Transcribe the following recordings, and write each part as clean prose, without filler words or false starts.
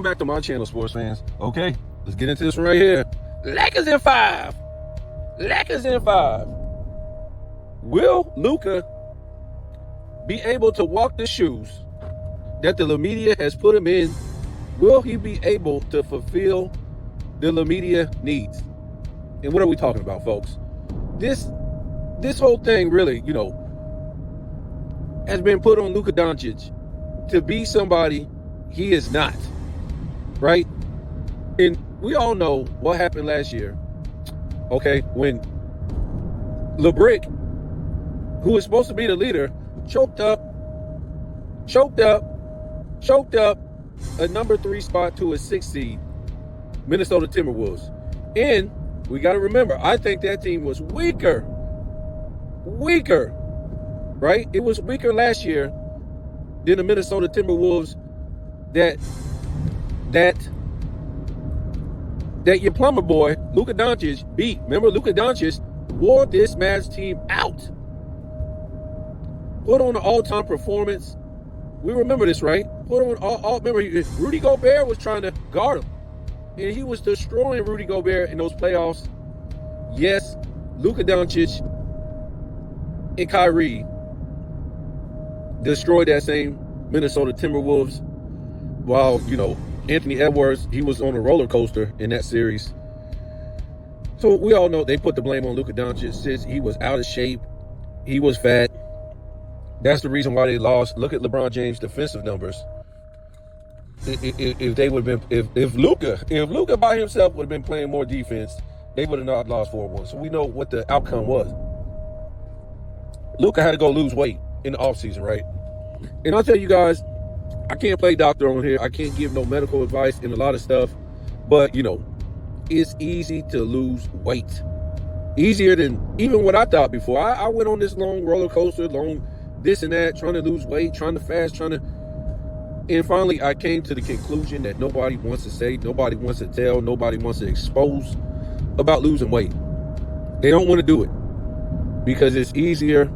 back to my channel, sports fans. Okay, let's get into this one right here. Lakers in 5. Lakers in 5. Will Luka be able to walk the shoes that the media has put him in? Will he be able to fulfill the media needs? And what are we talking about, folks? This whole thing really, has been put on Luka Doncic to be somebody he is not, right? And we all know what happened last year, okay, when LeBrick, who was supposed to be the leader, choked up a number 3 spot to a 6 seed, Minnesota Timberwolves. And we got to remember, I think that team was weaker, right? It was weaker last year than the Minnesota Timberwolves that your plumber boy, Luka Doncic, beat. Remember, Luka Doncic wore this Mavs team out. Put on an all-time performance. We remember this, right? Put on all remember, Rudy Gobert was trying to guard him. And he was destroying Rudy Gobert in those playoffs. Yes, Luka Doncic and Kyrie destroyed that same Minnesota Timberwolves. While, Anthony Edwards, he was on a roller coaster in that series. So we all know they put the blame on Luka Doncic since he was out of shape. He was fat. That's the reason why they lost. Look at LeBron James' defensive numbers. If they would have been, if Luka by himself would have been playing more defense, they would have not lost 4-1. So we know what the outcome was. Luka had to go lose weight in the offseason, right? And I'll tell you guys, I can't play doctor on here. I can't give no medical advice and a lot of stuff. But, it's easy to lose weight. Easier than even what I thought before. I went on this long roller coaster, long this and that, trying to lose weight, trying to fast, and finally I came to the conclusion that nobody wants to say, nobody wants to tell, nobody wants to expose about losing weight. They don't want to do it because it's easier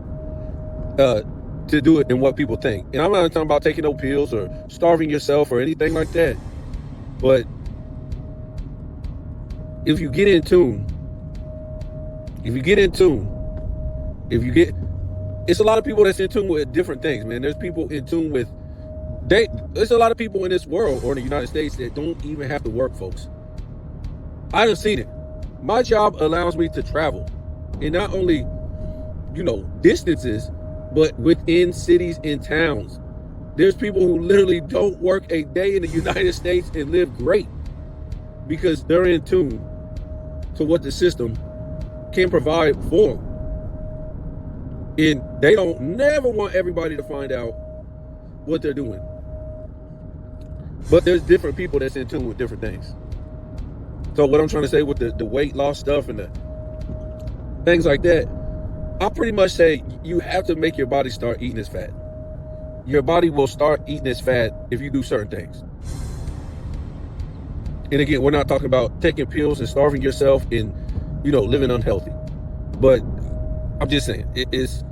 to do it than what people think. And I'm not talking about taking no pills or starving yourself or anything like that. But if you get in tune, it's a lot of people that's in tune with different things, man. There's people in tune with, there's a lot of people in this world or in the United States that don't even have to work, folks. I done seen it. My job allows me to travel. And not only, distances, but within cities and towns. There's people who literally don't work a day in the United States and live great because they're in tune to what the system can provide for them. And they don't never want everybody to find out what they're doing. But there's different people that's in tune with different things. So what I'm trying to say with the weight loss stuff and the things like that, I pretty much say you have to make your body start eating this fat. Your body will start eating this fat if you do certain things. And again, we're not talking about taking pills and starving yourself and, living unhealthy. But I'm just saying, it's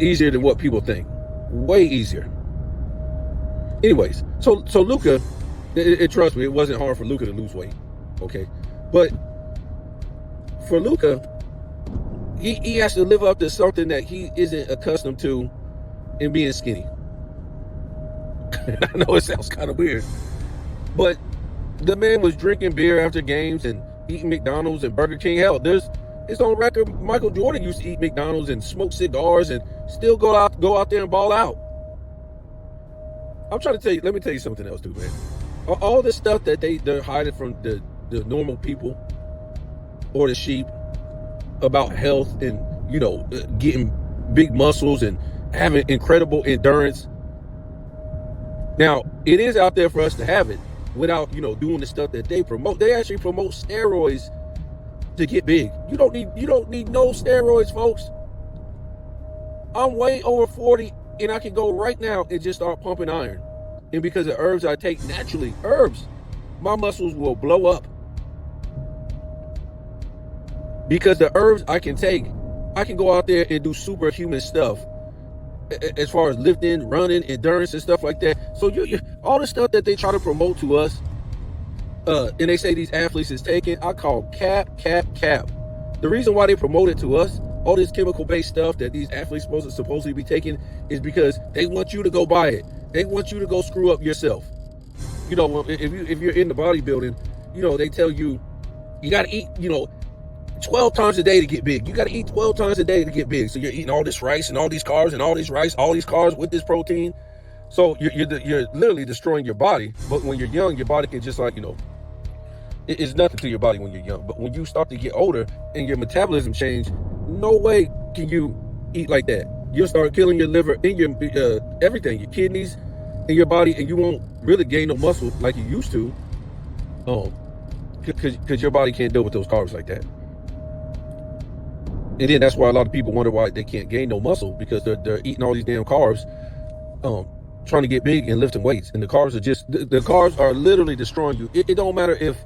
easier than what people think. Way easier. Anyways, so Luka, trust me, it wasn't hard for Luka to lose weight. Okay. But for Luka, he has to live up to something that he isn't accustomed to in being skinny. I know it sounds kind of weird, but the man was drinking beer after games and eating McDonald's and Burger King. Hell, it's on record Michael Jordan used to eat McDonald's and smoke cigars and still go out there and ball out. I'm trying to tell you, let me tell you something else too, man. All this stuff that they're hiding from the normal people or the sheep about health and, getting big muscles and having incredible endurance. Now, it is out there for us to have it without, doing the stuff that they promote. They actually promote steroids to get big. You don't need no steroids, folks. I'm way over 40 and I can go right now and just start pumping iron. And because of herbs I take naturally, my muscles will blow up. Because the herbs I can take, I can go out there and do superhuman stuff as far as lifting, running, endurance, and stuff like that. So you all the stuff that they try to promote to us, and they say these athletes is taking, I call cap. The reason why they promote it to us, all this chemical-based stuff that these athletes supposedly be taking, is because they want you to go buy it. They want you to go screw up yourself. You know, if you're in the bodybuilding, you know, they tell you got to eat, 12 times a day to get big. You got to eat 12 times a day to get big. So you're eating all this rice and all these carbs and all this rice, all these carbs with this protein. So you're literally destroying your body. But when you're young, your body can just it's nothing to your body when you're young. But when you start to get older and your metabolism change, no way can you eat like that. You'll start killing your liver and your everything, your kidneys and your body, and you won't really gain no muscle like you used to, because your body can't deal with those carbs like that. And then that's why a lot of people wonder why they can't gain no muscle, because they're eating all these damn carbs, trying to get big and lifting weights, and the carbs are just the carbs are literally destroying you. It don't matter if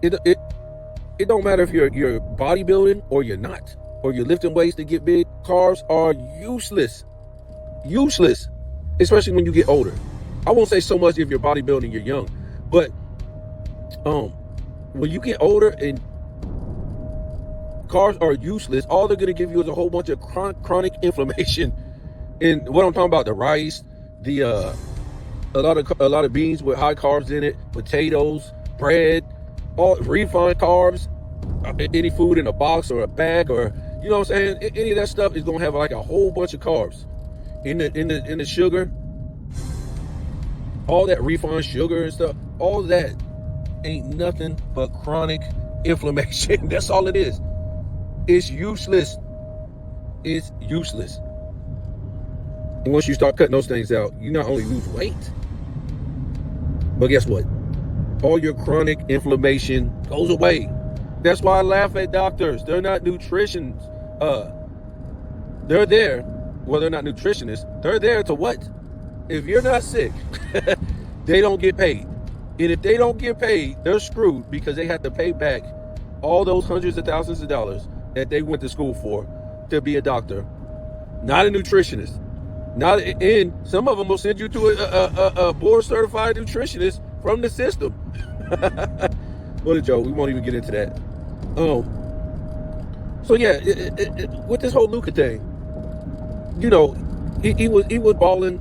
it don't matter if you're bodybuilding or you're not, or you're lifting weights to get big. Carbs are useless, especially when you get older. I won't say so much if you're bodybuilding, you're young, but when you get older and carbs are useless, all they're going to give you is a whole bunch of chronic inflammation. And what I'm talking about, the rice, a lot of beans with high carbs in it, potatoes, bread, all refined carbs, any food in a box or a bag, or you know what I'm saying, any of that stuff is going to have like a whole bunch of carbs in the sugar, all that refined sugar and stuff. All that ain't nothing but chronic inflammation. That's all it is. It's useless. It's useless. And once you start cutting those things out, you not only lose weight, but guess what? All your chronic inflammation goes away. That's why I laugh at doctors. They're not nutritionists. They're there. Well, they're not nutritionists. They're there to what? If you're not sick, they don't get paid. And if they don't get paid, they're screwed, because they have to pay back all those hundreds of thousands of dollars that they went to school for to be a doctor, not a nutritionist. And some of them will send you to a board certified nutritionist from the system. What a joke. We won't even get into that. So yeah, with this whole Luka thing, he was balling,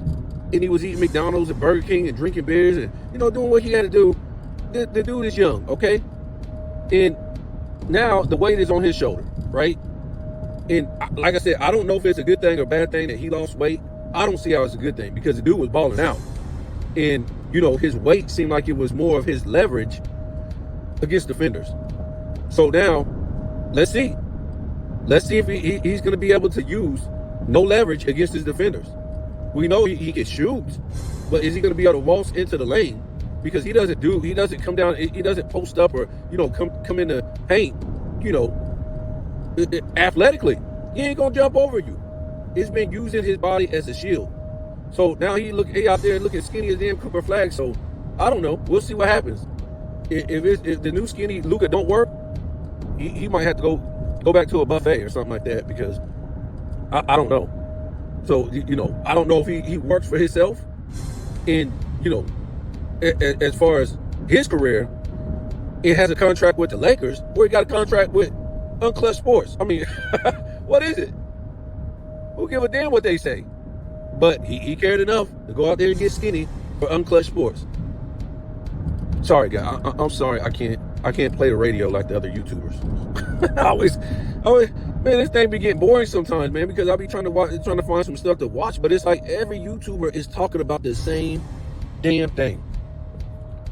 and he was eating McDonald's and Burger King and drinking beers and doing what he had to do. The dude is young, okay? And now the weight is on his shoulder, right? And like I said, I don't know if it's a good thing or bad thing that he lost weight. I don't see how it's a good thing, because the dude was balling out, and his weight seemed like it was more of his leverage against defenders. So now let's see if he's going to be able to use no leverage against his defenders. We know he can shoot, but is he going to be able to waltz into the lane? Because he doesn't come down, he doesn't post up or come in the paint, athletically. He ain't gonna jump over you. It's been using his body as a shield. So now he out there looking skinny as damn Cooper Flag. So I don't know. We'll see what happens. If the new skinny Luka don't work, he might have to go back to a buffet or something like that, because I don't know. So I don't know if he works for himself, and as far as his career, it has a contract with the Lakers, or he got a contract with Unklutch Sports. I mean, what is it? Who give a damn what they say? But he cared enough to go out there and get skinny for Unklutch Sports. Sorry, guys. I'm sorry. I can't play the radio like the other YouTubers. I always, man, this thing be getting boring sometimes, man, because I be trying to find some stuff to watch, but it's like every YouTuber is talking about the same damn thing.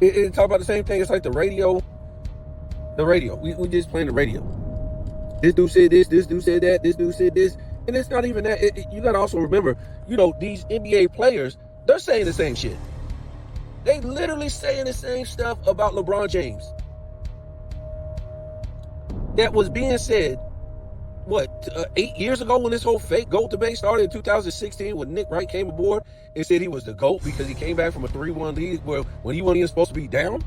It talk about the same thing. It's like the radio. We just playing the radio. This dude said this dude said that, this dude said this. And it's not even that. You got to also remember, these NBA players, they're saying the same shit. They literally saying the same stuff about LeBron James that was being said, 8 years ago, when this whole fake GOAT debate started in 2016, when Nick Wright came aboard and said he was the GOAT because he came back from a 3-1 lead when he wasn't even supposed to be down.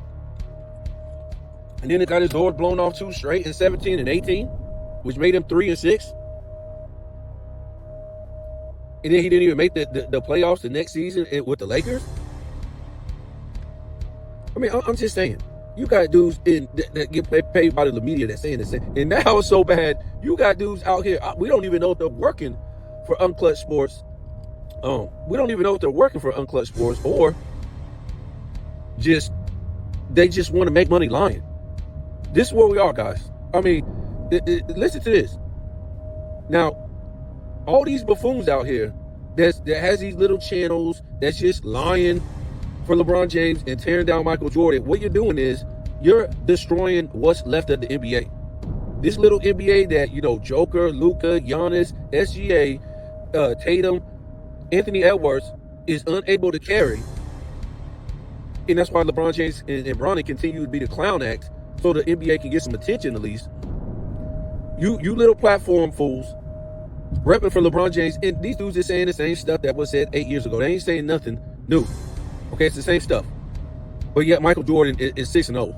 And then it got his doors blown off 2 straight in 17 and 18, which made him 3-6. And then he didn't even make the playoffs the next season with the Lakers. I mean, I'm just saying. You got dudes that get paid by the media that's saying the same. And now it's so bad. You got dudes out here. We don't even know if they're working for Unklutch Sports. We don't even know if they're working for Unklutch Sports or they just want to make money lying. This is where we are, guys. I mean, listen to this. Now, all these buffoons out here that has these little channels that's just lying for LeBron James and tearing down Michael Jordan, what you're doing is you're destroying what's left of the NBA. This little NBA that, Joker, Luka, Giannis, SGA, Tatum, Anthony Edwards is unable to carry. And that's why LeBron James and Bronny continue to be the clown act so the NBA can get some attention at least. You little platform fools repping for LeBron James, and these dudes are saying the same stuff that was said 8 years ago. They ain't saying nothing new. Okay, it's the same stuff. But yet Michael Jordan is 6-0.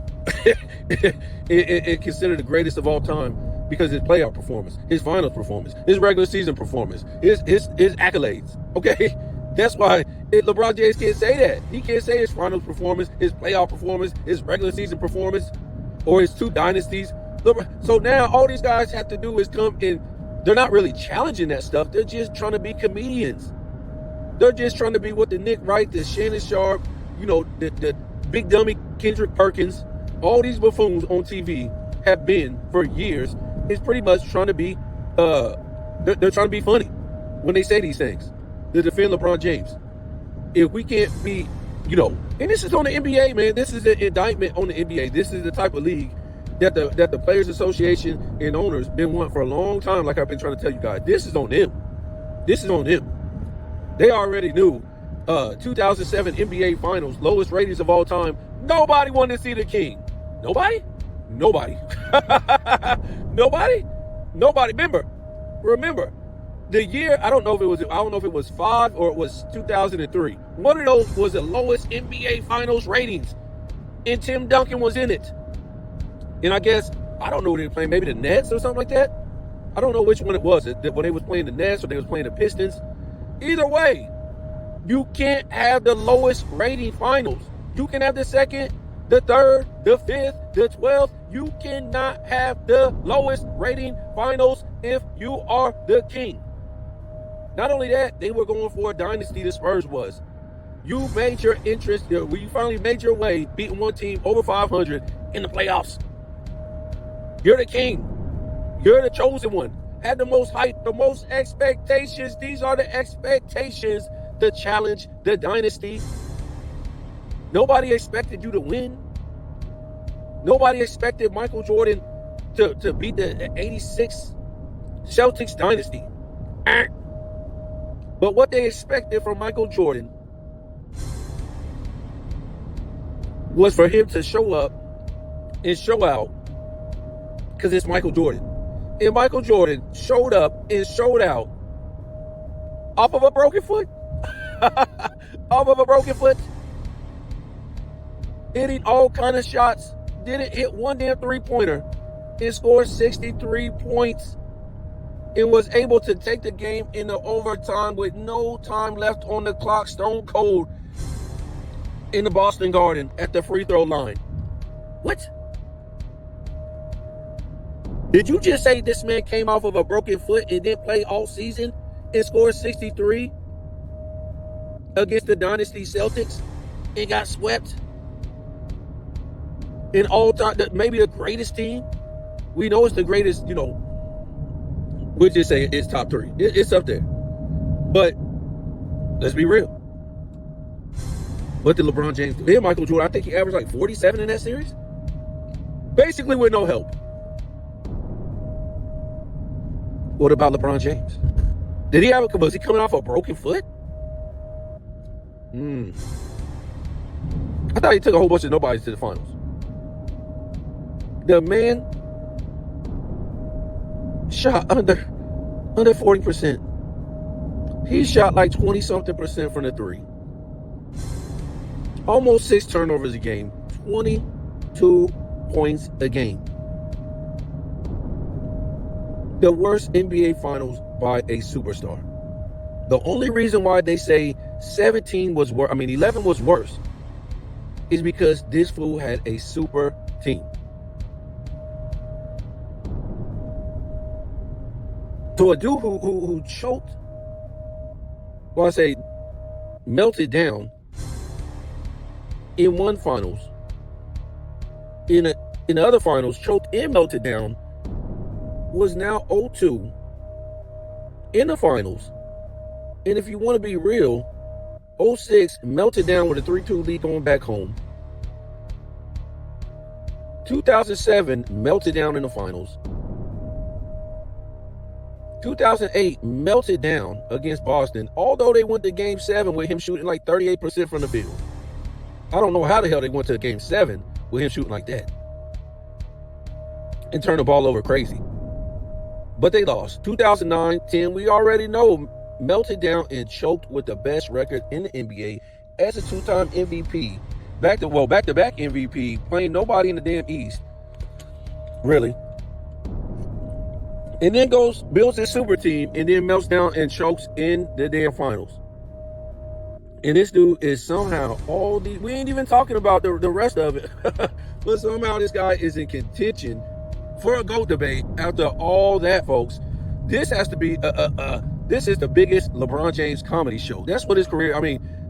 and considered the greatest of all time because his playoff performance, his finals performance, his regular season performance, his accolades. Okay? That's why LeBron James can't say that. He can't say his finals performance, his playoff performance, his regular season performance, or his 2 dynasties. So now all these guys have to do is come in. They're not really challenging that stuff. They're just trying to be comedians. They're just trying to be what the Nick Wright, the Shannon Sharp, the big dummy Kendrick Perkins, all these buffoons on TV have been for years. Is pretty much trying to be, they're trying to be funny when they say these things to defend LeBron James. If we can't be, and this is on the NBA, man. This is an indictment on the NBA. This is the type of league that the Players Association and owners been wanting for a long time. Like I've been trying to tell you guys, this is on them. This is on them. They already knew 2007 NBA Finals, lowest ratings of all time. Nobody wanted to see the King. Nobody? Nobody. Nobody. Remember, the year, I don't know if it was 5 or it was 2003. One of those was the lowest NBA Finals ratings, and Tim Duncan was in it. And I guess, I don't know what they were playing, maybe the Nets or something like that. I don't know which one it was, when they was playing the Nets or they was playing the Pistons. Either way, you can't have the lowest rating finals. You can have the second, the third, the fifth, the 12th. You cannot have the lowest rating finals if you are the king. Not only that, they were going for a dynasty, the Spurs was. You made your interest, you finally made your way, beating one team over 500 in the playoffs. You're the king. You're the chosen one. Had the most hype, the most expectations. These are the expectations to challenge the dynasty. Nobody expected you to win. Nobody expected Michael Jordan to beat the 86 Celtics dynasty. But what they expected from Michael Jordan was for him to show up and show out because it's Michael Jordan. And Michael Jordan showed up and showed out off of a broken foot. Off of a broken foot. Hitting all kind of shots. Didn't hit one damn three-pointer. And scored 63 points. And was able to take the game into overtime with no time left on the clock. Stone cold in the Boston Garden at the free throw line. What? Did you just say this man came off of a broken foot and didn't play all season and scored 63 against the Dynasty Celtics and got swept? In all time, maybe the greatest team. We know it's the greatest, we'll just say it's top 3. It's up there. But let's be real. What did LeBron James do? And Michael Jordan, I think he averaged like 47 in that series. Basically with no help. What about LeBron James? Was he coming off a broken foot? I thought he took a whole bunch of nobodies to the finals. The man shot under 40%. He shot like 20-something% from the 3. Almost 6 turnovers a game. 22 points a game. The worst NBA Finals by a superstar. The only reason why they say 17 was worse, 11 was worse, is because this fool had a super team. To a dude who choked, well, I say melted down in one finals, in the other finals, choked and melted down, was now 0-2 in the finals. And if you want to be real, 06 melted down with a 3-2 lead going back home. 2007 melted down in the finals. 2008 melted down against Boston, although they went to Game 7 with him shooting like 38% from the field. I don't know how the hell they went to Game 7 with him shooting like that and turned the ball over crazy. But they lost. 2009-10, we already know, melted down and choked with the best record in the NBA as a two-time MVP. Back-to-back MVP, playing nobody in the damn East. Really. And then builds his super team, and then melts down and chokes in the damn finals. And this dude is somehow we ain't even talking about the rest of it. But somehow this guy is in contention for a GOAT debate after all that, folks. This has to be this is the biggest LeBron James comedy show. That's what his career,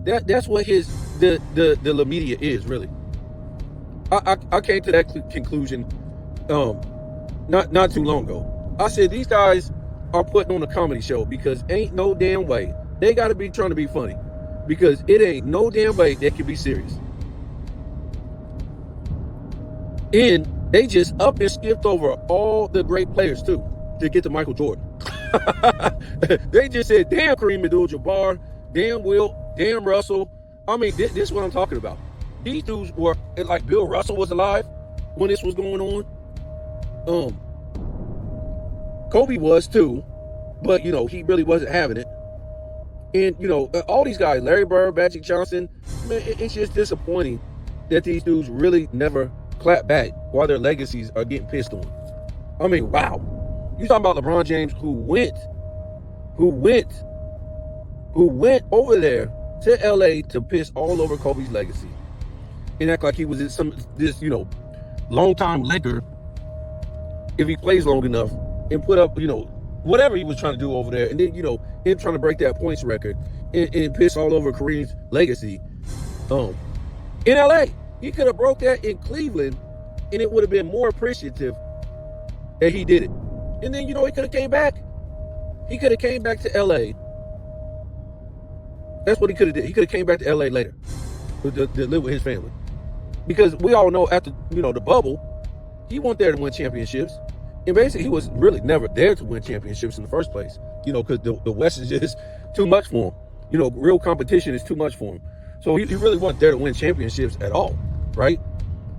that's what the media is, really. I came to that conclusion not too long ago. I said these guys are putting on a comedy show because ain't no damn way. They got to be trying to be funny because it ain't no damn way they can be serious. And they just up and skipped over all the great players too to get to Michael Jordan. They just said, damn Kareem Abdul-Jabbar, damn Wilt, damn Russell. This is what I'm talking about. These dudes were, like Bill Russell was alive when this was going on. Kobe was too, but he really wasn't having it. And all these guys, Larry Bird, Magic Johnson, man, it's just disappointing that these dudes really never clap back while their legacies are getting pissed on. Wow. You talking about LeBron James who went over there to LA to piss all over Kobe's legacy and act like he was this long time Laker if he plays long enough and put up, whatever he was trying to do over there. And then, him trying to break that points record and piss all over Kareem's legacy. In LA, he could have broke that in Cleveland and it would have been more appreciative that he did it. And then, he could have came back. He could have came back to LA. That's what he could have did. He could have came back to LA later to live with his family. Because we all know after, the bubble, he wasn't there to win championships. And basically, he was really never there to win championships in the first place, because the West is just too much for him. Real competition is too much for him. So he really wasn't there to win championships at all, right?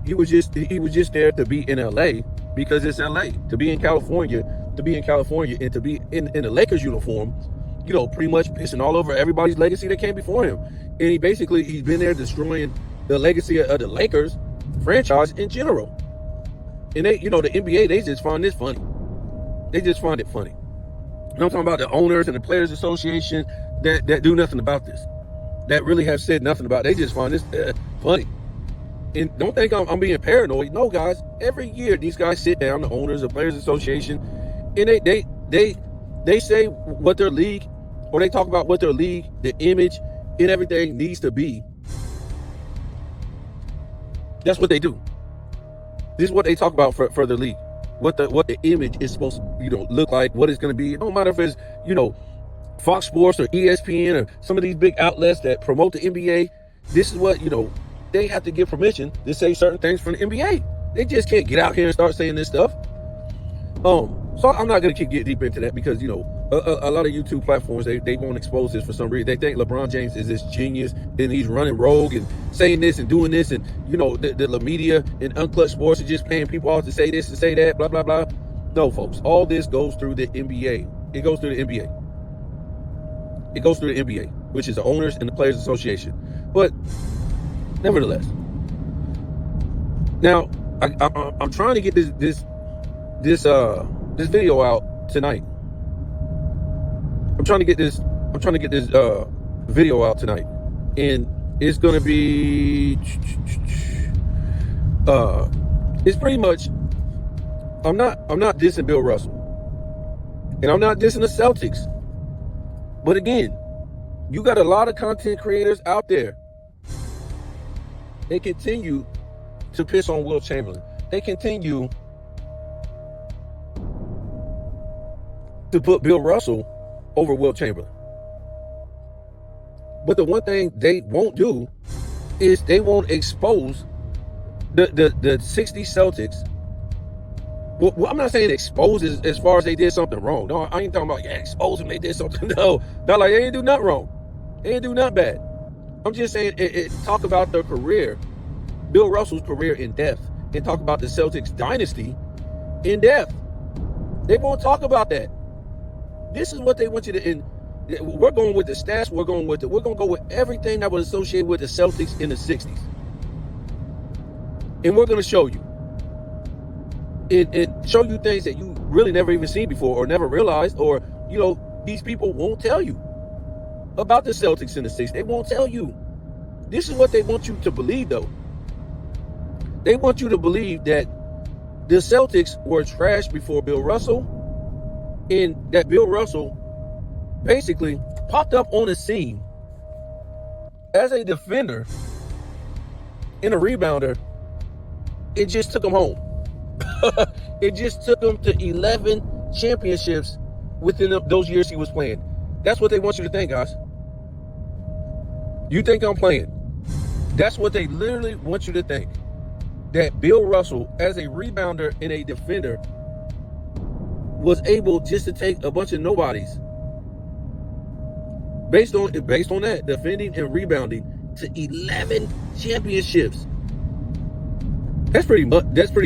He was just there to be in LA because it's LA. To be in California and to be in the Lakers uniform, pretty much pissing all over everybody's legacy that came before him. And he's been there destroying the legacy of the Lakers franchise in general. And they, the NBA, they just find this funny. They just find it funny. And I'm talking about the owners and the Players Association that do nothing about this. That really have said nothing about it. They just find this funny. And don't think I'm being paranoid. No, guys. Every year, these guys sit down, the owners, the Players Association, and they say what their league, or they talk about what their league, the image, and everything needs to be. That's what they do. This is what they talk about for the league. What the image is supposed to, look like, what it's going to be. It don't matter if it's, Fox Sports or ESPN or some of these big outlets that promote the NBA. This is what, they have to get permission to say certain things from the NBA. They just can't get out here and start saying this stuff. So I'm not going to get deep into that because, a lot of YouTube platforms, they won't expose this for some reason. They think LeBron James is this genius and he's running rogue and saying this and doing this. And, the media and Unklutch Sports are just paying people off to say this and say that, blah, blah, blah. No, folks, all this goes through the NBA. It goes through the NBA. It goes through the NBA, which is the owners and the Players Association. But nevertheless, now I'm trying to get this video out tonight. I'm trying to get this I'm trying to get this video out tonight, and it's gonna be it's pretty much, I'm not dissing Bill Russell, and I'm not dissing the Celtics, but again, you got a lot of content creators out there. They continue to piss on Will Chamberlain. They continue to put Bill Russell over Will Chamberlain. But the one thing they won't do is they won't expose the 60 Celtics. Well, I'm not saying expose as far as they did something wrong. No, I ain't talking about, expose them, they did something. No, not like they ain't do nothing wrong. They ain't do nothing bad. I'm just saying, talk about their career, Bill Russell's career in depth, and talk about the Celtics dynasty in depth. They won't talk about that. This is what they want you to, and we're going with the stats, we're going to go with everything that was associated with the Celtics in the 60s. And we're going to show you. It show you things that you really never even seen before or never realized, or, these people won't tell you about the Celtics in the 60s. They won't tell you. This is what they want you to believe, though. They want you to believe that the Celtics were trash before Bill Russell, and that Bill Russell basically popped up on the scene as a defender and a rebounder. It just took him home. It just took him to 11 championships within those years he was playing. That's what they want you to think, guys. You think I'm playing. That's what they literally want you to think. That Bill Russell, as a rebounder and a defender, was able just to take a bunch of nobodies. Based on that, defending and rebounding, to 11 championships. That's pretty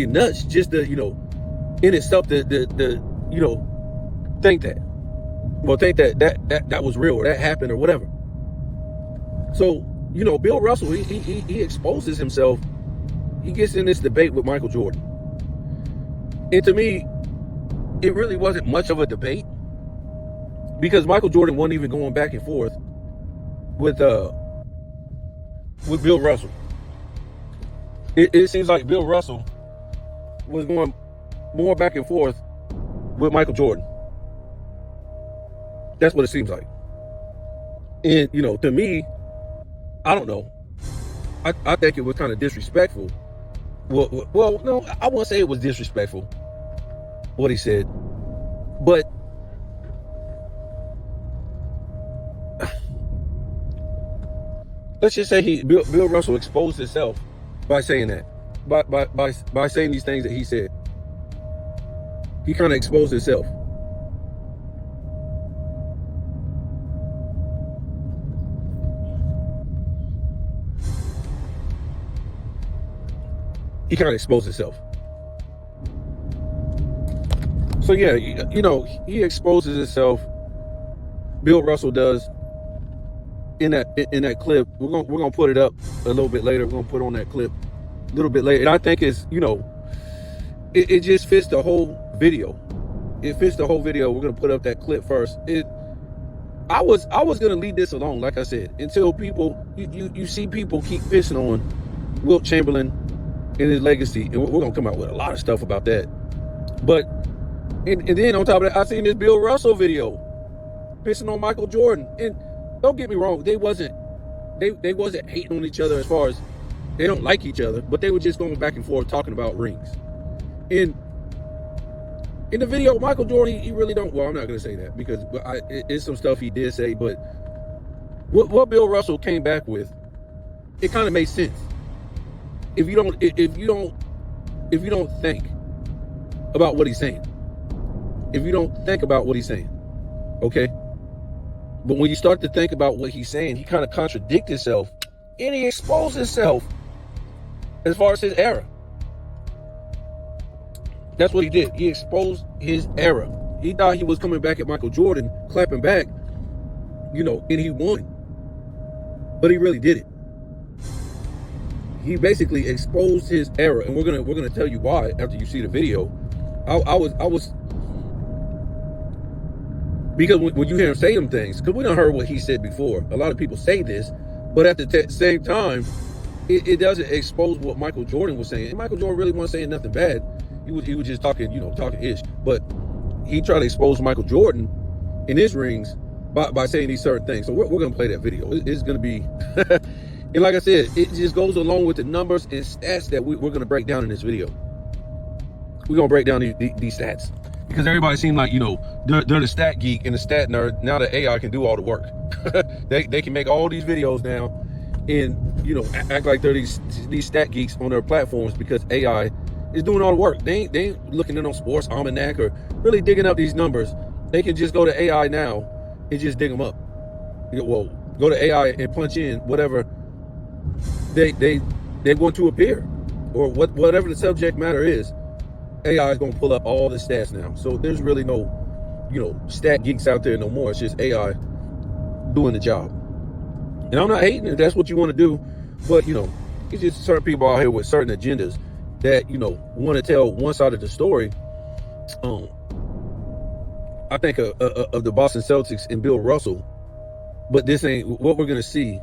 nuts, just to, in itself, to think that. Well, think that was real, or that happened, or whatever. So, Bill Russell, he exposes himself. He gets in this debate with Michael Jordan. And to me, it really wasn't much of a debate, because Michael Jordan wasn't even going back and forth with Bill Russell. It seems like Bill Russell was going more back and forth with Michael Jordan. That's what it seems like. And, to me, I don't know. I think it was kind of disrespectful. Well, no, I won't say it was disrespectful, what he said. But let's just say Bill Russell exposed himself by saying that. By saying these things that he said. He kind of exposed himself. He kind of exposed himself. So yeah, he exposes himself. Bill Russell does in that clip. We're gonna put it up a little bit later. We're gonna put on that clip a little bit later. And I think it's, it just fits the whole video. It fits the whole video. We're gonna put up that clip first. I was gonna leave this alone, like I said, until people you see people keep pissing on Wilt Chamberlain and his legacy, and we're gonna come out with a lot of stuff about that. But and then on top of that, I seen this Bill Russell video pissing on Michael Jordan. And don't get me wrong, they wasn't hating on each other, as far as they don't like each other, but they were just going back and forth talking about rings. And in the video, Michael Jordan, he really don't. Well, I'm not gonna say that, because it's some stuff he did say, but what Bill Russell came back with, it kind of made sense. If you don't think about what he's saying, okay? But when you start to think about what he's saying, he kind of contradicts himself, and he exposed himself as far as his era. That's what he did. He exposed his era. He thought he was coming back at Michael Jordan, clapping back, and he won. But he really did it. He basically exposed his era, and we're gonna tell you why after you see the video. Because when you hear him say them things, because we done heard what he said before. A lot of people say this, but at the same time, it doesn't expose what Michael Jordan was saying. And Michael Jordan really wasn't saying nothing bad. He was just talking, talking ish. But he tried to expose Michael Jordan in his rings by saying these certain things. So we're going to play that video. It's going to be, and like I said, it just goes along with the numbers and stats that we're going to break down in this video. We're going to break down these stats. Because everybody seemed like, they're the stat geek and the stat nerd. Now the AI can do all the work. They can make all these videos now and, act like they're these stat geeks on their platforms because AI is doing all the work. They ain't looking at no sports almanac or really digging up these numbers. They can just go to AI now and just dig them up. Well, go to AI and punch in whatever they want to appear or whatever the subject matter is. AI is going to pull up all the stats now. So there's really no, stat geeks out there no more. It's just AI doing the job. And I'm not hating if that's what you want to do, but, it's just certain people out here with certain agendas that, want to tell one side of the story. I think of the Boston Celtics and Bill Russell, but this ain't what we're going to see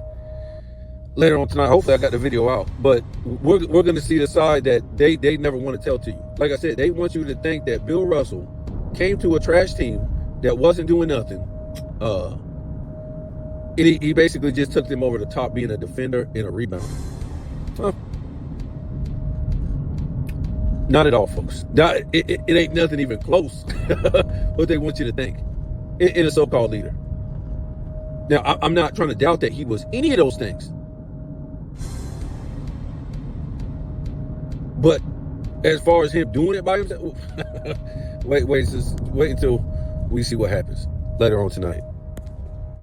later on tonight. Hopefully I got the video out, but we're going to see the side that they never want to tell to you. Like I said, they want you to think that Bill Russell came to a trash team that wasn't doing nothing. He basically just took them over the top being a defender and a rebounder. Not at all, folks. It ain't nothing even close what they want you to think in a so-called leader. Now, I'm not trying to doubt that he was any of those things. But as far as him doing it by himself, wait until we see what happens later on tonight.